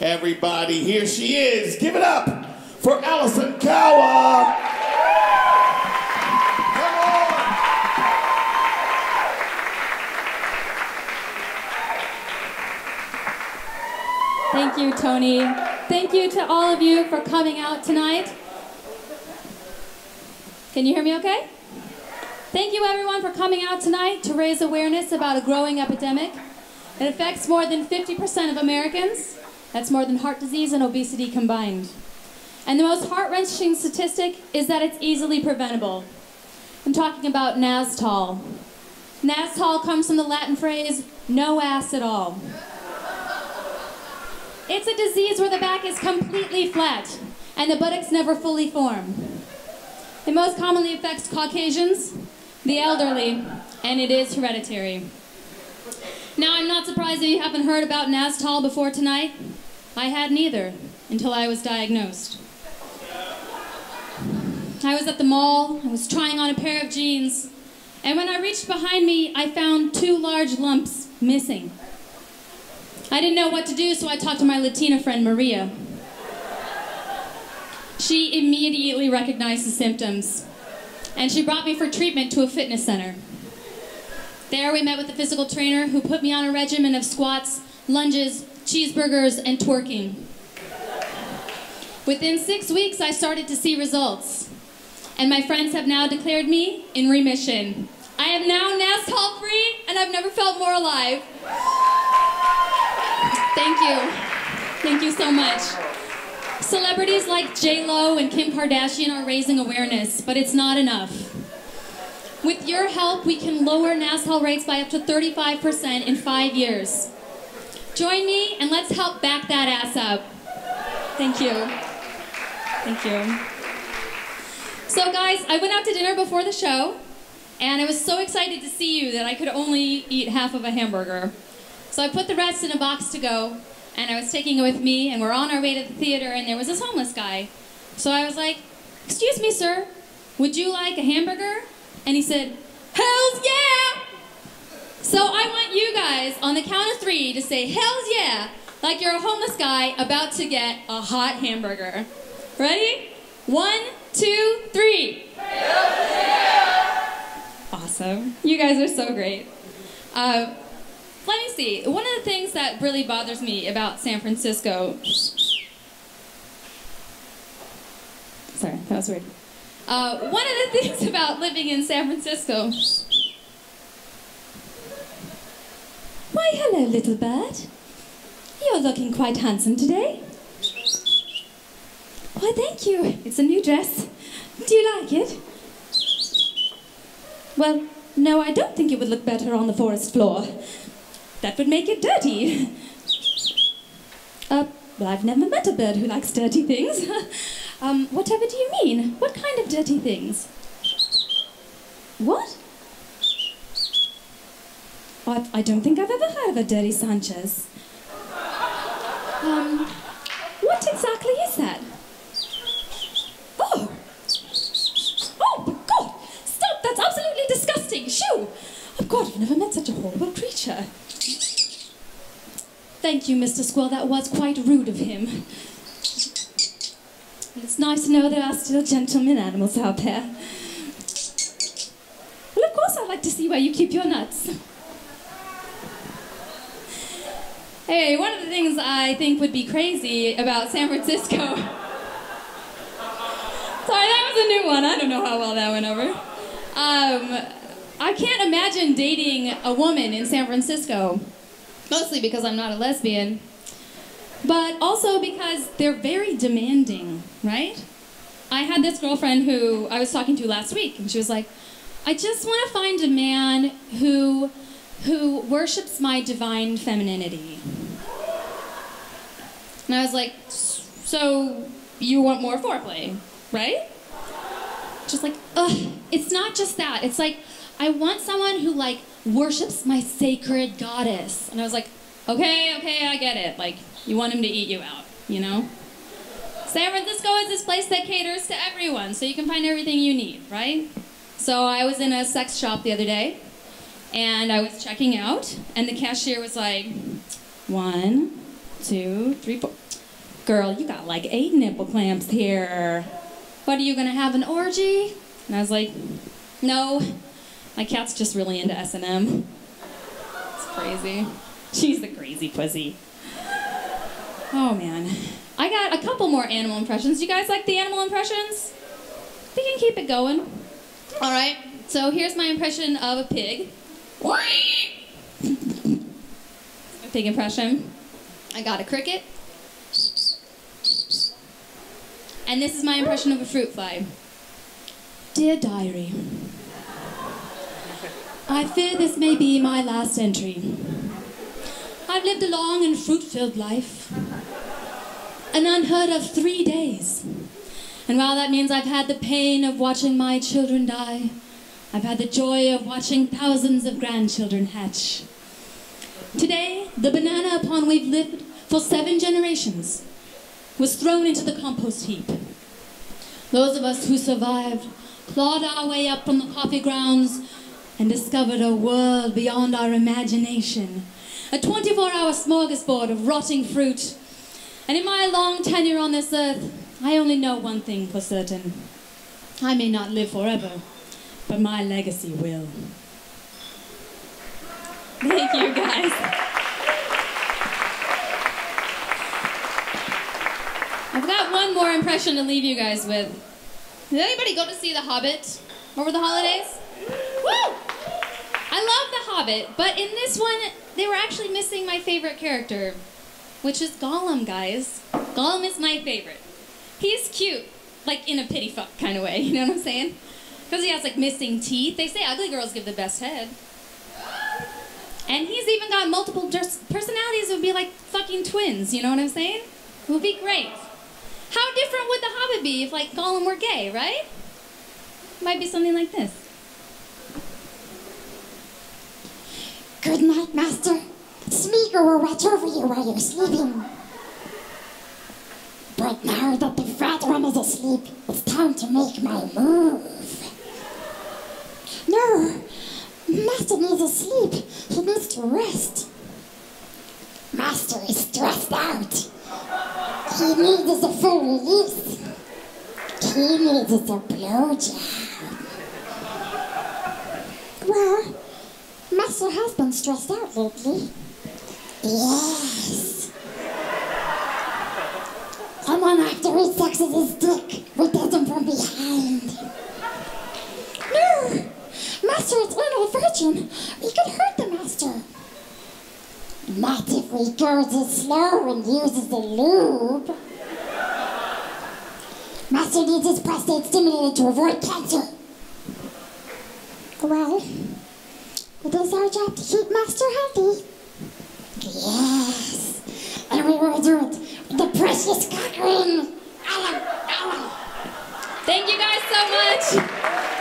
Everybody, here she is. Give it up for Alison Kawa. Come on. Thank you, Tony. Thank you to all of you for coming out tonight. Can you hear me okay? Thank you, everyone, for coming out tonight to raise awareness about a growing epidemic. It affects more than 50% of Americans. That's more than heart disease and obesity combined. And the most heart-wrenching statistic is that it's easily preventable. I'm talking about Nastall. Nastall comes from the Latin phrase, no ass at all. It's a disease where the back is completely flat and the buttocks never fully form. It most commonly affects Caucasians, the elderly, and it is hereditary. Now, I'm not surprised that you haven't heard about Nastall before tonight. I hadn't either, until I was diagnosed. I was at the mall, I was trying on a pair of jeans, and when I reached behind me, I found 2 large lumps missing. I didn't know what to do, so I talked to my Latina friend, Maria. She immediately recognized the symptoms, and she brought me for treatment to a fitness center. There we met with the physical trainer who put me on a regimen of squats, lunges, cheeseburgers, and twerking. Within 6 weeks, I started to see results, and my friends have now declared me in remission. I am now Nastall free, and I've never felt more alive. Thank you. Thank you so much. Celebrities like J-Lo and Kim Kardashian are raising awareness, but it's not enough. With your help, we can lower Nastall rates by up to 35% in 5 years. Join me and let's help back that ass up. Thank you. Thank you. So guys, I went out to dinner before the show, and I was so excited to see you that I could only eat half of a hamburger. So I put the rest in a box to go, and I was taking it with me, and we're on our way to the theater, and there was this homeless guy. So I was like, "Excuse me, sir, would you like a hamburger?" And he said, "Hells yeah!" So I want you guys, on the count of 3, to say, "Hells yeah," like you're a homeless guy about to get a hot hamburger. Ready? 1, 2, 3. Hells yeah! Awesome. You guys are so great. Let me see. One of the things that really bothers me about San Francisco... Sorry, that was weird. One of the things about living in San Francisco... Why, hello, little bird. You're looking quite handsome today. Why, thank you. It's a new dress. Do you like it? Well, no, I don't think it would look better on the forest floor. That would make it dirty. Well, I've never met a bird who likes dirty things. Whatever do you mean? What kind of dirty things? What? I don't think I've ever heard of a dirty Sanchez. What exactly is that? Oh! Oh, my God! Stop! That's absolutely disgusting! Shoo! Oh, God, I've never met such a horrible creature. Thank you, Mr. Squirrel. That was quite rude of him. It's nice to know there are still gentlemen animals out there. Well, of course I'd like to see where you keep your nuts. Hey, one of the things I think would be crazy about San Francisco... Sorry, that was a new one. I don't know how well that went over. I can't imagine dating a woman in San Francisco. Mostly because I'm not a lesbian, but also because they're very demanding, right? I had this girlfriend who I was talking to last week, and she was like, "I just want to find a man who worships my divine femininity." And I was like, "So you want more foreplay, right?" Just like, ugh, it's not just that. It's like, I want someone who, like, worships my sacred goddess. And I was like, okay, I get it. Like, you want him to eat you out, you know? San Francisco is this place that caters to everyone, so you can find everything you need, right? So I was in a sex shop the other day, and I was checking out, and the cashier was like, 1, 2, 3, 4. girl, you got like 8 nipple clamps here. What, are you gonna have an orgy? And I was like, no, my cat's just really into S&M. It's crazy. She's the crazy pussy. Oh man. I got a couple more animal impressions. You guys like the animal impressions? We can keep it going. All right, so here's my impression of a pig. A pig impression. I got a cricket. And this is my impression of a fruit fly. Dear diary, I fear this may be my last entry. I've lived a long and fruit-filled life. An unheard of 3 days. And while that means I've had the pain of watching my children die, I've had the joy of watching thousands of grandchildren hatch. Today, the banana upon we've lived for 7 generations was thrown into the compost heap. Those of us who survived clawed our way up from the coffee grounds and discovered a world beyond our imagination. A 24-hour smorgasbord of rotting fruit. And in my long tenure on this earth, I only know one thing for certain. I may not live forever, but my legacy will. Thank you, guys. I've got one more impression to leave you guys with. Did anybody go to see The Hobbit over the holidays? Woo! I love The Hobbit, but in this one, they were actually missing my favorite character, which is Gollum, guys. Gollum is my favorite. He's cute, like in a pity fuck kind of way, you know what I'm saying? Because he has like missing teeth. They say ugly girls give the best head. And he's even got multiple personalities. It would be like fucking twins, you know what I'm saying? It would be great. How different would The Hobbit be if like Gollum were gay, right? Might be something like this. Good night, Master. Smeagol will watch over you while you're sleeping. But now that the fat one is asleep, it's time to make my move. No, Master needs to sleep. He needs to rest. Master is stressed out. He needs a full release. He needs a blowjob. Well, Master has been stressed out lately. Yes. Someone after he sexes his dick, we get him from behind. No! Master is anal virgin. We could hurt the Master. Not if we girls it slow and uses the lube. Master needs his prostate stimulated to avoid cancer. Well, it is our job to keep Master healthy. Yes. And we will do it with the precious cock ring. Thank you guys so much.